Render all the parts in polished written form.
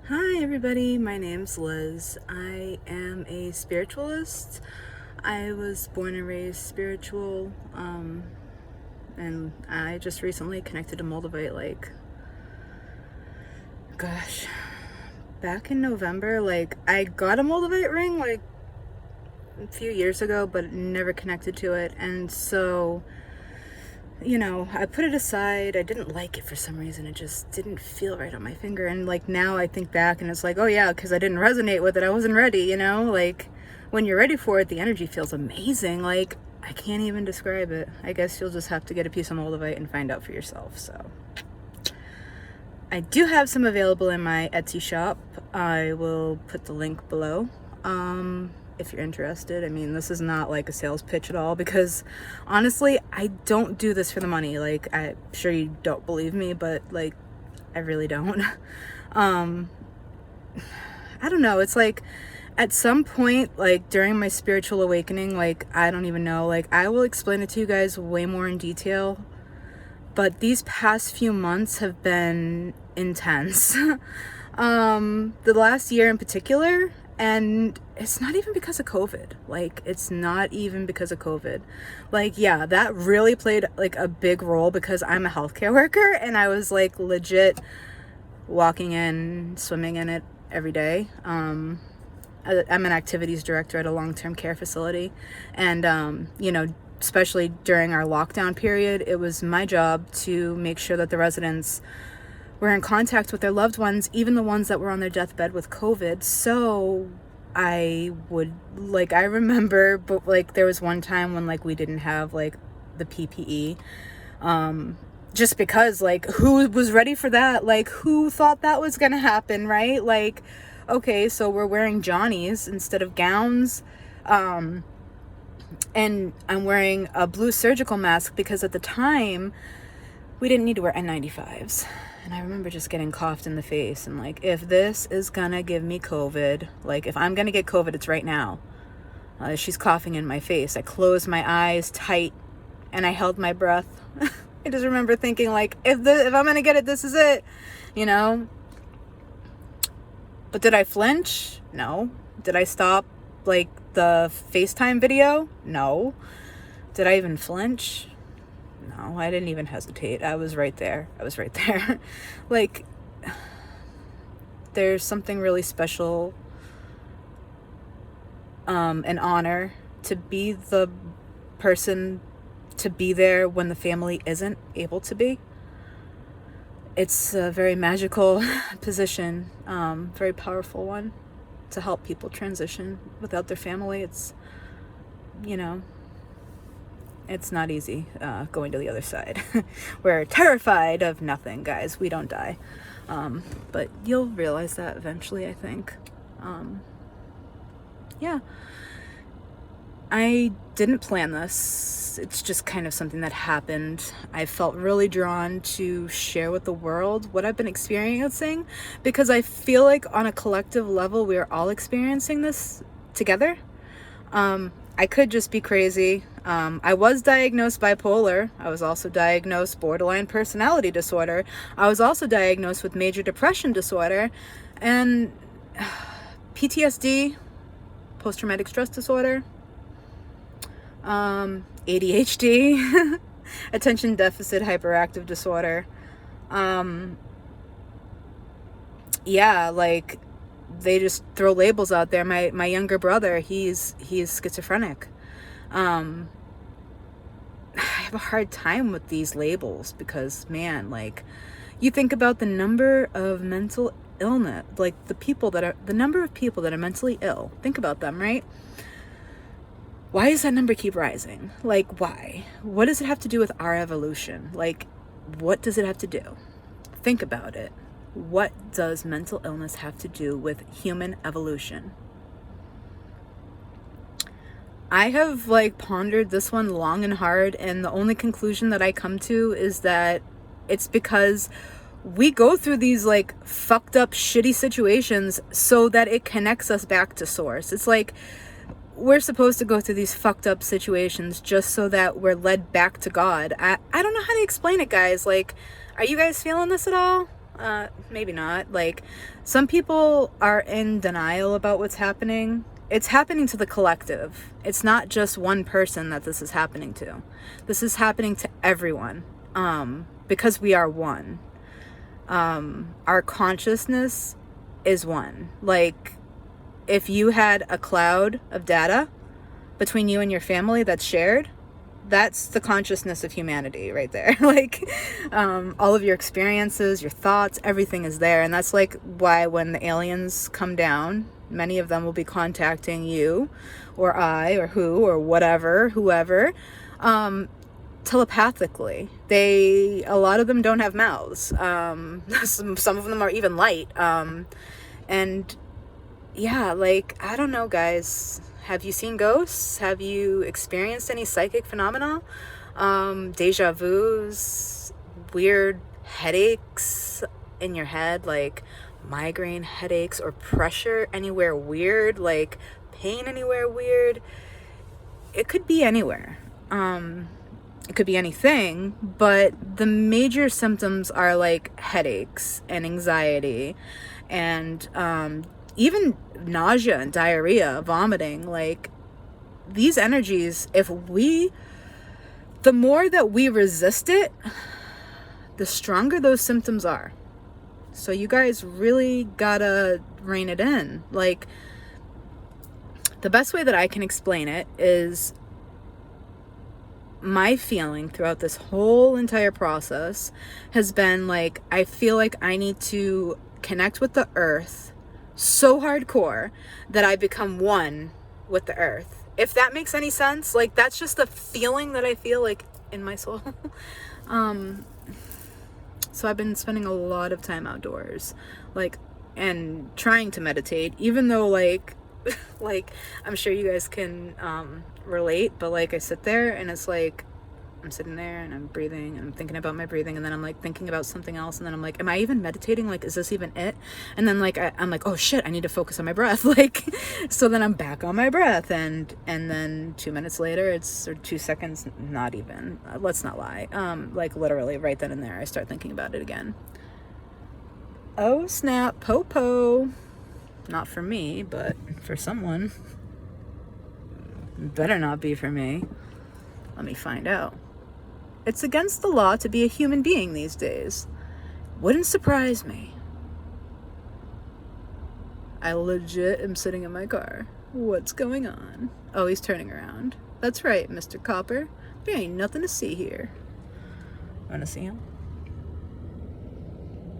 Hi everybody, my name's Liz. I am a spiritualist. I was born and raised spiritual, and I just recently connected to Moldavite, gosh, back in November. I got a Moldavite ring, a few years ago, but never connected to it, and so I put it aside. I didn't like it for some reason. It just didn't feel right on my finger. And now I think back and it's like, oh yeah, because I didn't resonate with it. I wasn't ready. When you're ready for it, the energy feels amazing. I can't even describe it. I guess you'll just have to get a piece of Moldavite and find out for yourself. So I do have some available in my Etsy shop. I will put the link below. If you're interested. I mean, this is not like a sales pitch at all, because honestly, I don't do this for the money. I'm sure you don't believe me, but I really don't. I don't know. It's at some point, during my spiritual awakening, I don't even know, I will explain it to you guys way more in detail, but these past few months have been intense. The last year in particular. And it's not even because of COVID. It's not even because of COVID. Yeah, that really played a big role because I'm a healthcare worker and I was legit walking in, swimming in it every day. I'm an activities director at a long-term care facility. And, especially during our lockdown period, it was my job to make sure that the residents were in contact with their loved ones, even the ones that were on their deathbed with COVID. So I would, I remember, but there was one time when we didn't have the PPE, just because who was ready for that? Who thought that was gonna happen, right? Okay, so we're wearing Johnnies instead of gowns, and I'm wearing a blue surgical mask because at the time we didn't need to wear N95s. And I remember just getting coughed in the face and if this is gonna give me COVID, if I'm gonna get COVID, it's right now. She's coughing in my face. I closed my eyes tight and I held my breath. I just remember thinking if I'm gonna get it, this is it, But did I flinch? No. Did I stop the FaceTime video? No. Did I even flinch? No, I didn't even hesitate. I was right there. There's something really special, an honor to be the person to be there when the family isn't able to be. It's a very magical position, very powerful one to help people transition without their family. It's not easy going to the other side. We're terrified of nothing, guys. We don't die. But you'll realize that eventually, I think. Yeah. I didn't plan this. It's just kind of something that happened. I felt really drawn to share with the world what I've been experiencing because I feel on a collective level, we are all experiencing this together. I could just be crazy. I was diagnosed bipolar. I was also diagnosed borderline personality disorder. I was also diagnosed with major depression disorder and PTSD, post-traumatic stress disorder, ADHD, attention deficit hyperactive disorder. They just throw labels out there. My younger brother, he's schizophrenic. I have a hard time with these labels because, man, you think about the number of mental illness, the number of people that are mentally ill. Think about them, right? Why does that number keep rising? Why? What does it have to do with our evolution? What does it have to do? Think about it. What does mental illness have to do with human evolution? I have pondered this one long and hard, and the only conclusion that I come to is that it's because we go through these fucked up shitty situations so that it connects us back to source. It's we're supposed to go through these fucked up situations just so that we're led back to God. I don't know how to explain it, guys. Are you guys feeling this at all? Maybe not. Like, some people are in denial about what's happening. It's happening to the collective. It's not just one person that this is happening to. This is happening to everyone, because we are one. Our consciousness is one. Like, if you had a cloud of data between you and your family that's shared, that's the consciousness of humanity right there. Like, all of your experiences, your thoughts, everything is there. And that's like why when the aliens come down, many of them will be contacting you or I or who or whatever, whoever, telepathically. A lot of them don't have mouths. Some of them are even light. And yeah, like, I don't know, guys. Have you seen ghosts? Have you experienced any psychic phenomena? Deja vus, weird headaches in your head, like migraine headaches, or pressure anywhere weird, like pain anywhere weird? It could be anywhere. It could be anything, but the major symptoms are like headaches and anxiety and even nausea and diarrhea, vomiting. Like, these energies, the more that we resist it, the stronger those symptoms are. So you guys really gotta rein it in. Like, the best way that I can explain it is my feeling throughout this whole entire process has been like, I feel like I need to connect with the earth so hardcore that I become one with the earth. If that makes any sense. Like, that's just the feeling that I feel like in my soul. So I've been spending a lot of time outdoors, like, and trying to meditate, even though like like, I'm sure you guys can relate, but like, I sit there and it's like, I'm sitting there and I'm breathing and I'm thinking about my breathing, and then I'm like thinking about something else, and then I'm like, am I even meditating? Like, is this even it? And then like I'm like, oh shit, I need to focus on my breath. Like, so then I'm back on my breath, and then 2 minutes later, or 2 seconds, not even, let's not lie, like literally right then and there, I start thinking about it again. Oh snap, popo. Not for me, but for someone. Better not be for me. Let me find out. It's against the law to be a human being these days. Wouldn't surprise me. I legit am sitting in my car. What's going on? Oh, he's turning around. That's right, Mr. Copper. There ain't nothing to see here. Wanna see him?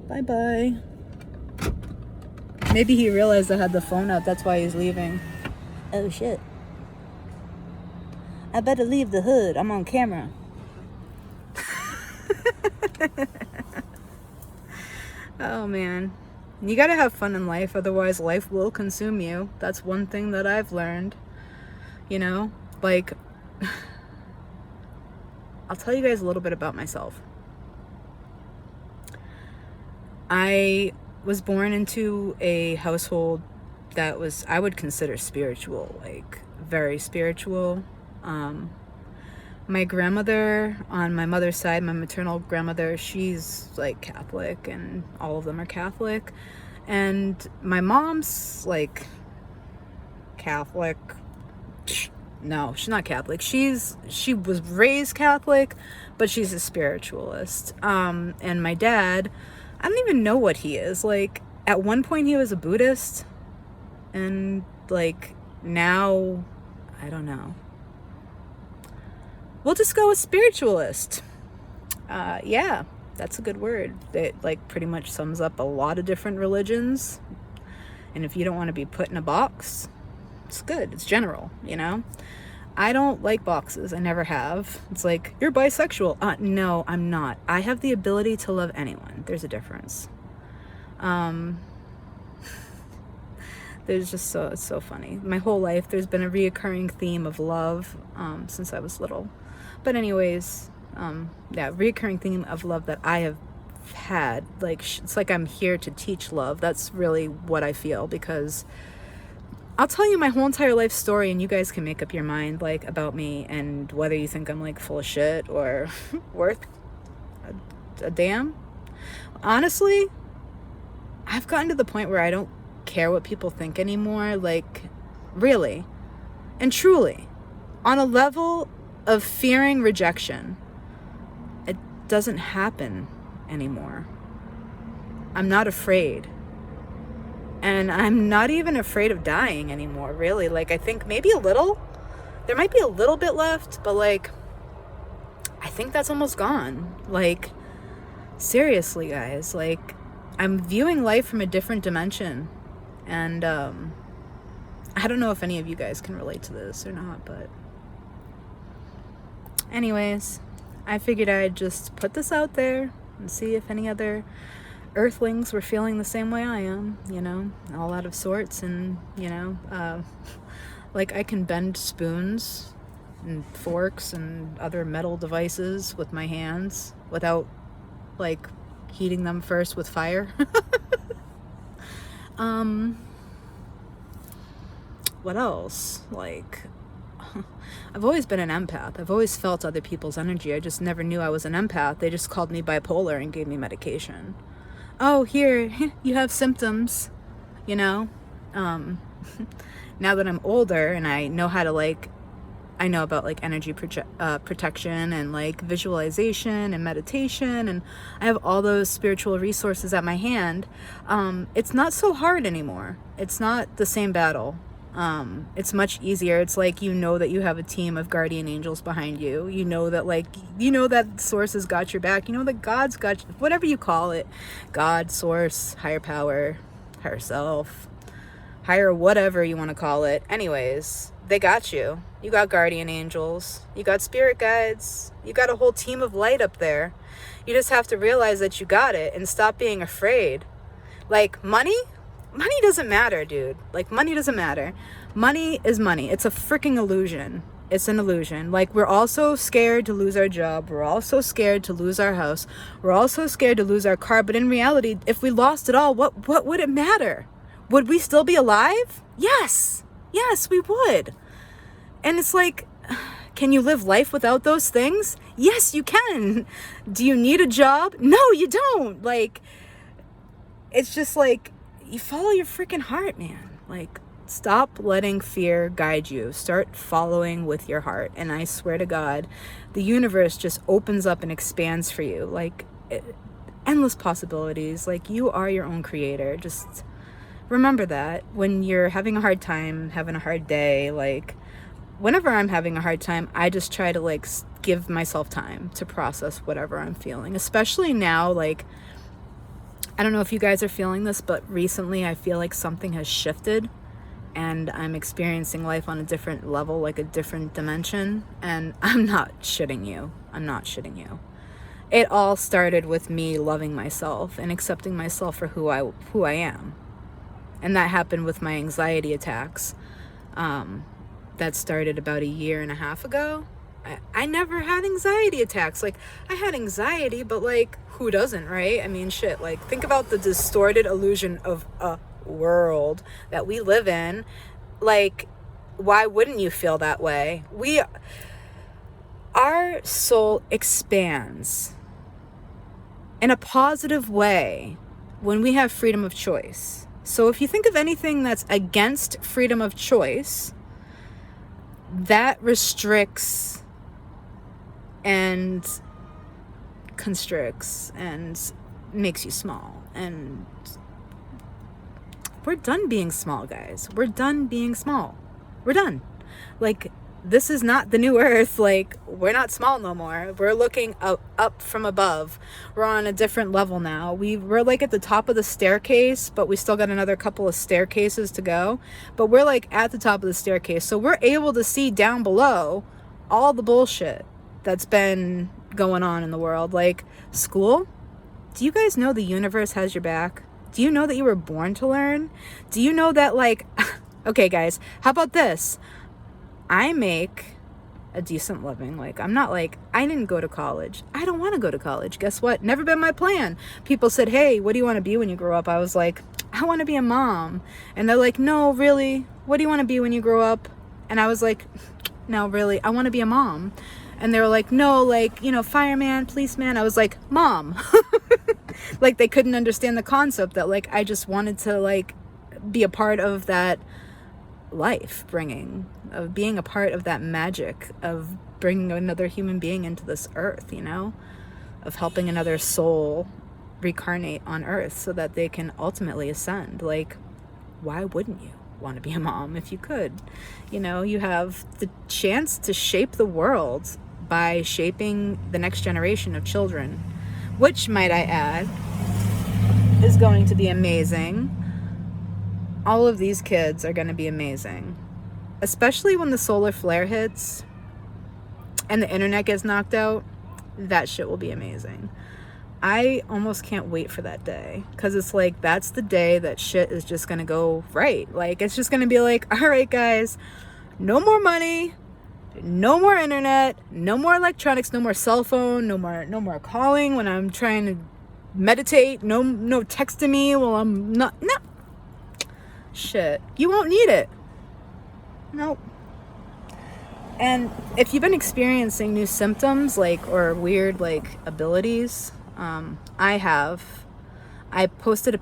Bye-bye. Maybe he realized I had the phone out. That's why he's leaving. Oh, shit. I better leave the hood. I'm on camera. Oh, man. You gotta have fun in life, otherwise life will consume you. That's one thing that I've learned. You know? Like, I'll tell you guys a little bit about myself. I was born into a household that was, I would consider spiritual, like very spiritual. My grandmother on my mother's side, my maternal grandmother, she's like Catholic, and all of them are Catholic. And my mom's like Catholic. No, she's not Catholic. She was raised Catholic, but she's a spiritualist. And my dad, I don't even know what he is. Like, at one point he was a Buddhist, and like now, I don't know. We'll just go with spiritualist. Yeah, that's a good word. It like pretty much sums up a lot of different religions. And if you don't want to be put in a box, it's good. It's general, you know? I don't like boxes. I never have. It's like, you're bisexual. No, I'm not. I have the ability to love anyone. There's a difference. There's just it's so funny. My whole life, there's been a reoccurring theme of love since I was little. But anyways, yeah, reoccurring theme of love that I have had. Like, it's like I'm here to teach love. That's really what I feel, because I'll tell you my whole entire life story, and you guys can make up your mind, like, about me, and whether you think I'm like full of shit or worth a damn. Honestly, I've gotten to the point where I don't care what people think anymore. Like, really and truly, on a level of fearing rejection, it doesn't happen anymore. I'm not afraid. And I'm not even afraid of dying anymore, really. Like, I think maybe a little. There might be a little bit left, but, like, I think that's almost gone. Like, seriously, guys. Like, I'm viewing life from a different dimension. And, I don't know if any of you guys can relate to this or not, but... anyways, I figured I'd just put this out there and see if any other earthlings were feeling the same way I am, you know, all out of sorts. And, you know, like, I can bend spoons and forks and other metal devices with my hands without, like, heating them first with fire. What else? Like, I've always been an empath. I've always felt other people's energy. I just never knew I was an empath. They just called me bipolar and gave me medication. Oh, here, you have symptoms, you know? Now that I'm older and I know how to, like, I know about, like, energy protection and, like, visualization and meditation, and I have all those spiritual resources at my hand. It's not so hard anymore. It's not the same battle. It's much easier. It's like, you know that you have a team of guardian angels behind you. You know that, like, you know that source has got your back. You know that God's got you, whatever you call it. God, source, higher power, higher self, higher whatever you want to call it. Anyways, they got you. You got guardian angels. You got spirit guides. You got a whole team of light up there. You just have to realize that you got it and stop being afraid. Like, money doesn't matter, dude. Like, money doesn't matter. Money is money. It's a freaking illusion. It's an illusion. Like, we're all so scared to lose our job. We're all so scared to lose our house. We're all so scared to lose our car. But in reality, if we lost it all, what would it matter? Would we still be alive? Yes. Yes, we would. And it's like, can you live life without those things? Yes, you can. Do you need a job? No, you don't. Like, it's just like, you follow your freaking heart, man. Like, stop letting fear guide you. Start following with your heart. And I swear to God, the universe just opens up and expands for you. Like, endless possibilities. Like, you are your own creator. Just remember that when you're having a hard time, having a hard day. Like, whenever I'm having a hard time, I just try to, like, give myself time to process whatever I'm feeling. Especially now, like, I don't know if you guys are feeling this, but recently I feel like something has shifted and I'm experiencing life on a different level, like a different dimension. And I'm not shitting you. I'm not shitting you. It all started with me loving myself and accepting myself for who I am. And that happened with my anxiety attacks. That started about 1.5 years ago. I never had anxiety attacks. Like, I had anxiety, but, like, who doesn't, right? I mean, shit, like, think about the distorted illusion of a world that we live in. Like, why wouldn't you feel that way? Our soul expands in a positive way when we have freedom of choice. So if you think of anything that's against freedom of choice, that restricts and constricts and makes you small. And we're done being small, guys. We're done being small. We're done. Like, this is not the new earth. Like, we're not small no more. We're looking up from above. We're on a different level now. We're like at the top of the staircase, but we still got another couple of staircases to go. But we're like at the top of the staircase. So we're able to see down below all the bullshit that's been going on in the world. Like, school. Do you guys know the universe has your back? Do you know that you were born to learn? Do you know that, like, okay, guys, how about this? I make a decent living. Like, I'm not like, I didn't go to college. I don't want to go to college. Guess what? Never been my plan. People said, hey, what do you want to be when you grow up? I was like, I want to be a mom. And they're like, no, really? What do you want to be when you grow up? And I was like, no, really, I want to be a mom. And they were like, no, like, you know, fireman, policeman. I was like, mom. like they couldn't understand the concept that like I just wanted to like be a part of that life bringing, of being a part of that magic of bringing another human being into this earth, you know, of helping another soul reincarnate on earth so that they can ultimately ascend. Like, why wouldn't you want to be a mom if you could? You know, you have the chance to shape the world by shaping the next generation of children, which, might I add, is going to be amazing. All of these kids are going to be amazing, especially when the solar flare hits and the internet gets knocked out. That shit will be amazing. I almost can't wait for that day, because it's like that's the day that shit is just gonna go right. Like it's just gonna be like, all right guys, no more money, no more internet, no more electronics, no more cell phone, no more calling when I'm trying to meditate, no texting me while I'm not, no shit, you won't need it. Nope. And if you've been experiencing new symptoms, like, or weird, like, abilities, I posted a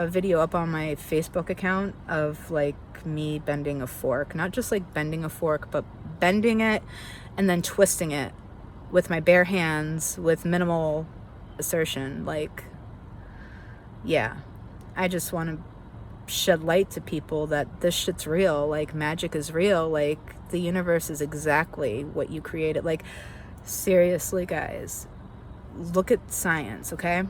video up on my Facebook account of, like, me bending a fork. Not just, like, bending a fork, but bending it and then twisting it with my bare hands with minimal assertion. Like, yeah, I just want to shed light to people that this shit's real. Like, magic is real. Like, the universe is exactly what you created. Like, seriously, guys, look at science, okay?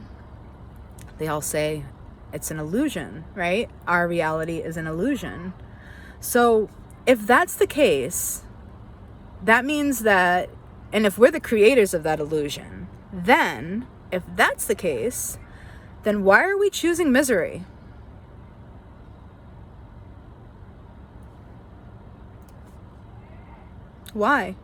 They all say it's an illusion, right? Our reality is an illusion. So if that's the case, that means that, and if we're the creators of that illusion, then if that's the case, then why are we choosing misery? Why?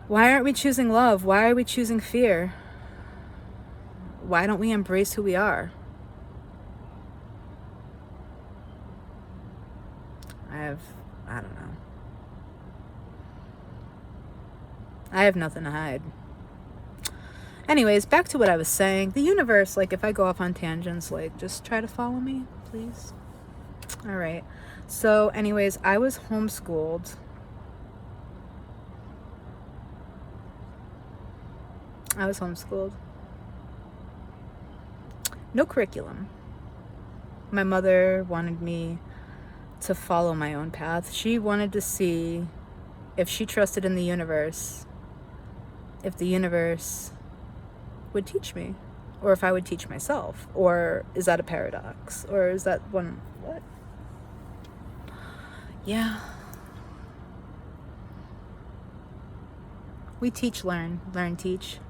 Why aren't we choosing love? Why are we choosing fear? Why don't we embrace who we are? I don't know. I have nothing to hide. Anyways, back to what I was saying. The universe, like, if I go off on tangents, like, just try to follow me, please. All right. So anyways, I was homeschooled. No curriculum. My mother wanted me to follow my own path. She wanted to see if she trusted in the universe, if the universe would teach me, or if I would teach myself. Or is that a paradox? Or is that one, what? Yeah. We teach, learn, teach.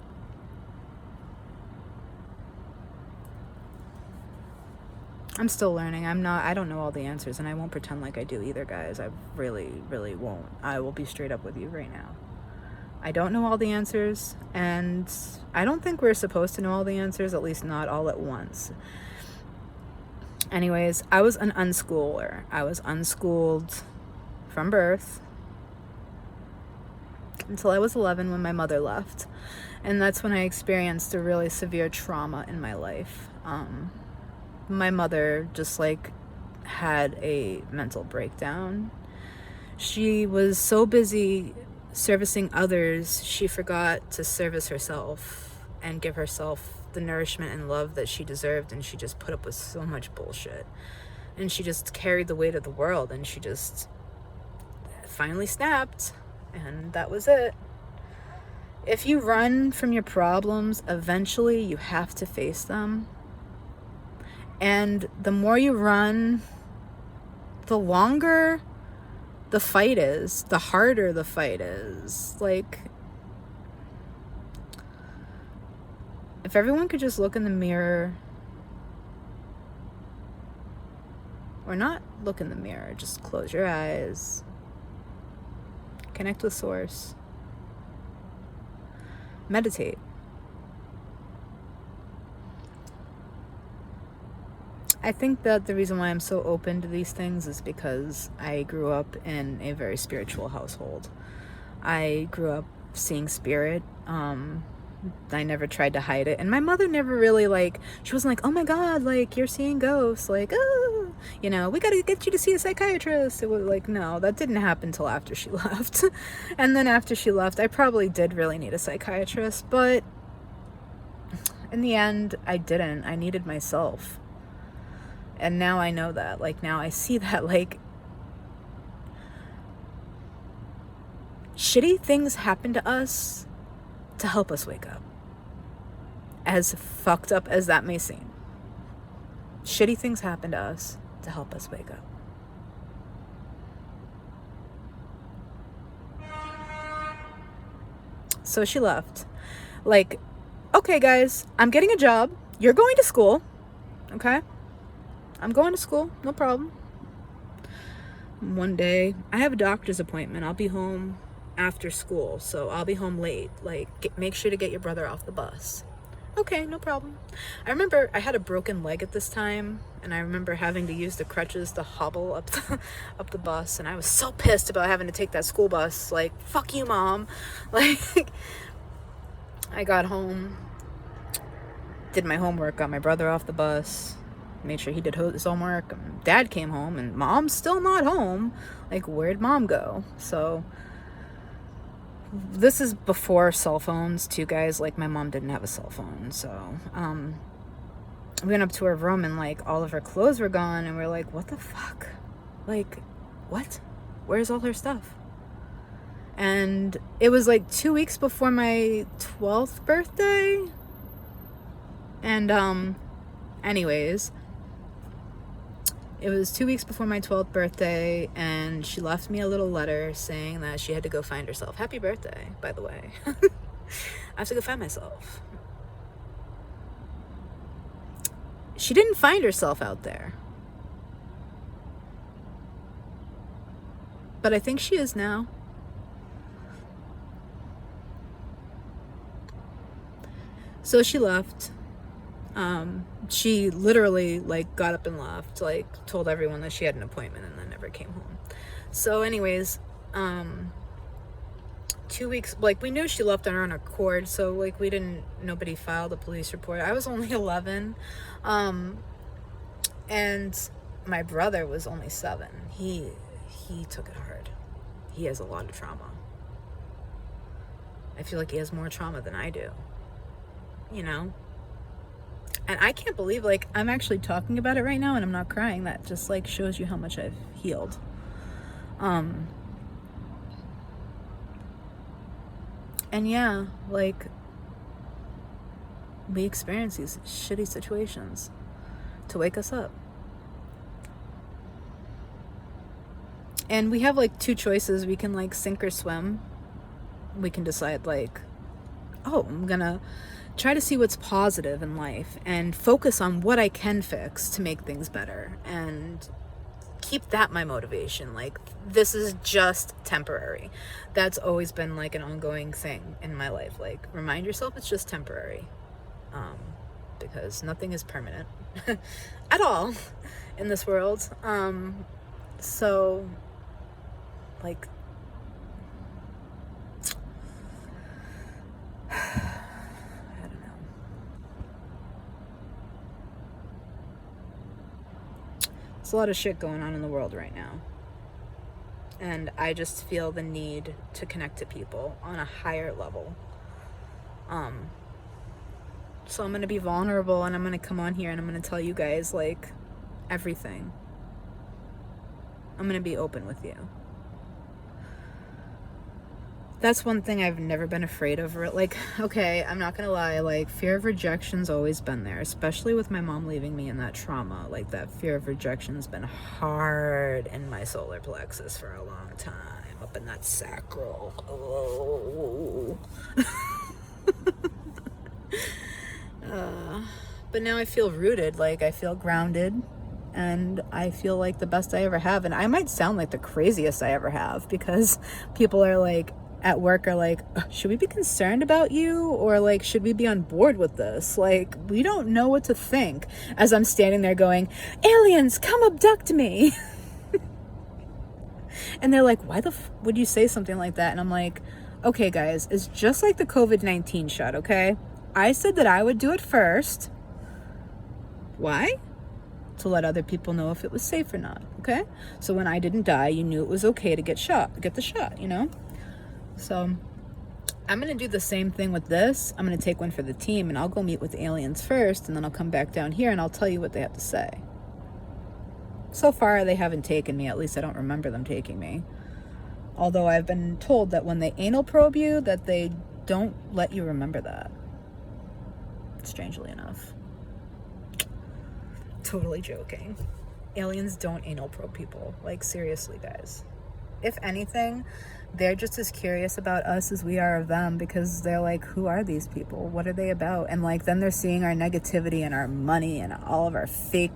I'm still learning. I don't know all the answers, and I won't pretend like I do either, guys. I really, really won't. I will be straight up with you right now. I don't know all the answers, and I don't think we're supposed to know all the answers, at least not all at once. Anyways, I was an unschooler. I was unschooled from birth until I was 11 when my mother left. And that's when I experienced a really severe trauma in my life. My mother just, like, had a mental breakdown. She was so busy servicing others, she forgot to service herself and give herself the nourishment and love that she deserved, and she just put up with so much bullshit, and she just carried the weight of the world, and she just finally snapped, and that was it. If you run from your problems, eventually you have to face them, and the more you run, the longer the fight is, the harder the fight is. Like, if everyone could just look in the mirror, or not look in the mirror, just close your eyes, connect with source, meditate. I think that the reason why I'm so open to these things is because I grew up in a very spiritual household. I grew up seeing spirit. I never tried to hide it. And my mother never really, like, she wasn't like, oh my God, like, you're seeing ghosts. Like, oh, you know, we got to get you to see a psychiatrist. It was like, no, that didn't happen until after she left. And then after she left, I probably did really need a psychiatrist. But in the end, I didn't. I needed myself. And now I know that. Like, now I see that, like, shitty things happen to us to help us wake up. As fucked up as that may seem. Shitty things happen to us to help us wake up. So she left. Like, okay, guys, I'm getting a job. You're going to school. Okay? I'm going to school. No problem. One day, I have a doctor's appointment. I'll be home after school, so I'll be home late. Like, make sure to get your brother off the bus. Okay, no problem. I remember I had a broken leg at this time, and I remember having to use the crutches to hobble up the bus, and I was so pissed about having to take that school bus. Like, fuck you, Mom. Like, I got home, did my homework, got my brother off the bus, made sure he did his homework. Dad came home, and Mom's still not home. Like, where'd Mom go? So this is before cell phones too, guys. Like, my mom didn't have a cell phone, so we went up to her room, and like all of her clothes were gone, and we're like, what the fuck? Like, what? Where's all her stuff? And it was like 2 weeks before my 12th birthday, and anyways, it was 2 weeks before my 12th birthday, and she left me a little letter saying that she had to go find herself. Happy birthday, by the way. I have to go find myself. She didn't find herself out there. But I think she is now. So she left. She literally, like, got up and left, like, told everyone that she had an appointment, and then never came home. So anyways, 2 weeks, like, we knew she left on her own accord, so, like, nobody filed a police report. I was only 11, and my brother was only 7. He took it hard. He has a lot of trauma. I feel like he has more trauma than I do, you know? And I can't believe, like, I'm actually talking about it right now and I'm not crying. That just, like, shows you how much I've healed. And yeah, like, we experience these shitty situations to wake us up. And we have, like, 2 choices. We can, like, sink or swim. We can decide, like, oh, I'm gonna try to see what's positive in life and focus on what I can fix to make things better and keep that my motivation. Like, this is just temporary. That's always been, like, an ongoing thing in my life. Like, remind yourself it's just temporary, because nothing is permanent at all in this world. So, like, a lot of shit going on in the world right now, and I just feel the need to connect to people on a higher level. So I'm gonna be vulnerable, and I'm gonna come on here and I'm gonna tell you guys, like, everything. I'm gonna be open with you. That's one thing I've never been afraid of. Like, okay, I'm not gonna lie, like, fear of rejection's always been there, especially with my mom leaving me and that trauma. Like, that fear of rejection's been hard in my solar plexus for a long time, up in that sacral. Oh. But now I feel rooted, like, I feel grounded, and I feel like the best I ever have. And I might sound like the craziest I ever have, because people are like, at work are like, should we be concerned about you, or like, should we be on board with this? Like, we don't know what to think, as I'm standing there going, aliens, come abduct me. And they're like, why the would you say something like that? And I'm like, Okay, guys, it's just like the COVID-19 shot, okay? I said that I would do it first. Why? To let other people know if it was safe or not, okay? So when I didn't die, you knew it was okay to get the shot, you know? So I'm gonna do the same thing with this. I'm gonna take one for the team, and I'll go meet with the aliens first, and then I'll come back down here and I'll tell you what they have to say. So far, they haven't taken me. At least I don't remember them taking me. Although I've been told that when they anal probe you, that they don't let you remember that. Strangely enough. Totally joking. Aliens don't anal probe people. Like, seriously, guys. If anything, they're just as curious about us as we are of them, because they're like, who are these people? What are they about? And like, then they're seeing our negativity and our money and all of our fake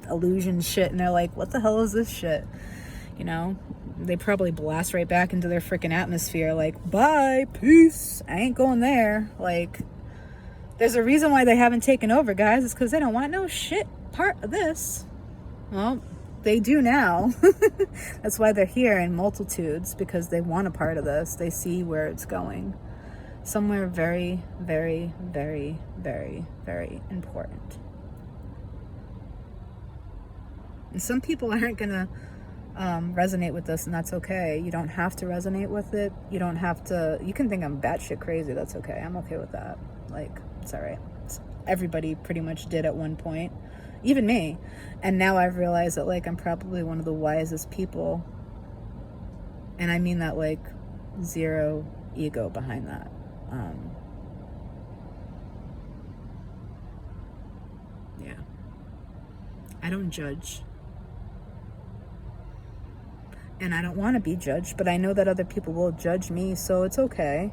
illusion shit, and they're like, what the hell is this shit? You know? They probably blast right back into their freaking atmosphere like, bye, peace, I ain't going there. Like, there's a reason why they haven't taken over, guys. It's because they don't want no shit part of this. Well, they do now. That's why they're here in multitudes, because they want a part of this. They see where it's going. Somewhere very, very, very, very, very important. And some people aren't going to resonate with this, and that's okay. You don't have to resonate with it. You don't have to. You can think I'm batshit crazy. That's okay. I'm okay with that. Like, it's all right. Everybody pretty much did at one point, even me. And now I've realized that, like, I'm probably one of the wisest people, and I mean that, like, zero ego behind that. Yeah, I don't judge. And I don't want to be judged, but I know that other people will judge me, so it's okay.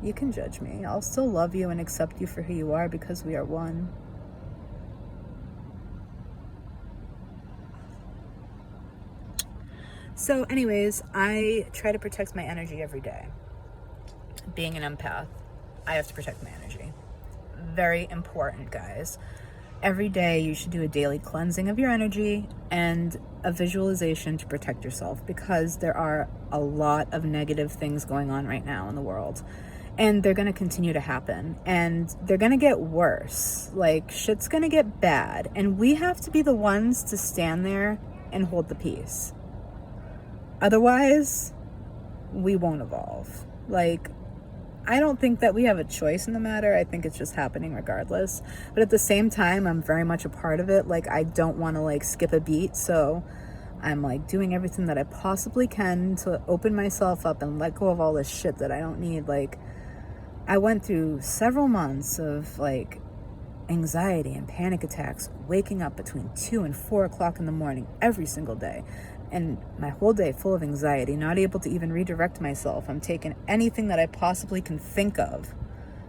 You can judge me. I'll still love you and accept you for who you are, because we are one. So anyways, I try to protect my energy every day. Being an empath, I have to protect my energy. Very important, guys. Every day you should do a daily cleansing of your energy and a visualization to protect yourself, because there are a lot of negative things going on right now in the world, and they're going to continue to happen, and they're going to get worse. Like, shit's going to get bad, and we have to be the ones to stand there and hold the peace. Otherwise, we won't evolve. Like, I don't think that we have a choice in the matter. I think it's just happening regardless. But at the same time, I'm very much a part of it. Like, I don't want to, like, skip a beat. So I'm, like, doing everything that I possibly can to open myself up and let go of all this shit that I don't need. Like, I went through several months of, like, anxiety and panic attacks, waking up between 2 and 4 o'clock in the morning every single day. And my whole day full of anxiety, not able to even redirect myself. I'm taking anything that I possibly can think of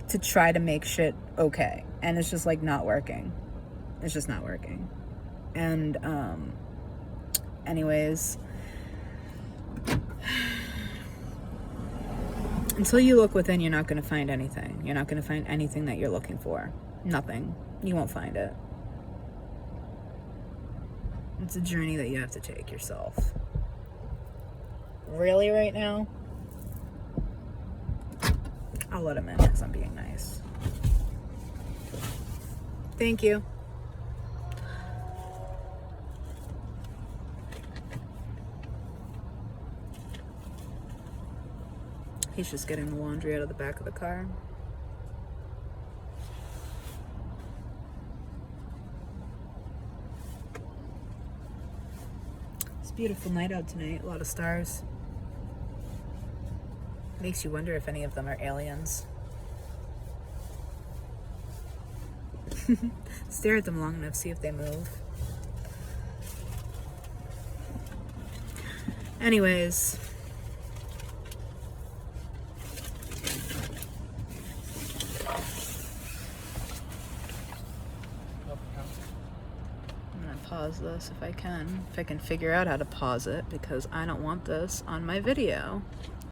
to try to make shit okay. And it's just, like, not working. It's just not working. And anyways, until you look within, you're not going to find anything. You're not going to find anything that you're looking for. Nothing. You won't find it. It's a journey that you have to take yourself. Really, right now? I'll let him in because I'm being nice. Thank you. He's just getting the laundry out of the back of the car. Beautiful night out tonight. A lot of stars. Makes you wonder if any of them are aliens. Stare at them long enough, see if they move. Anyways, pause this if I can figure out how to pause it, because I don't want this on my video.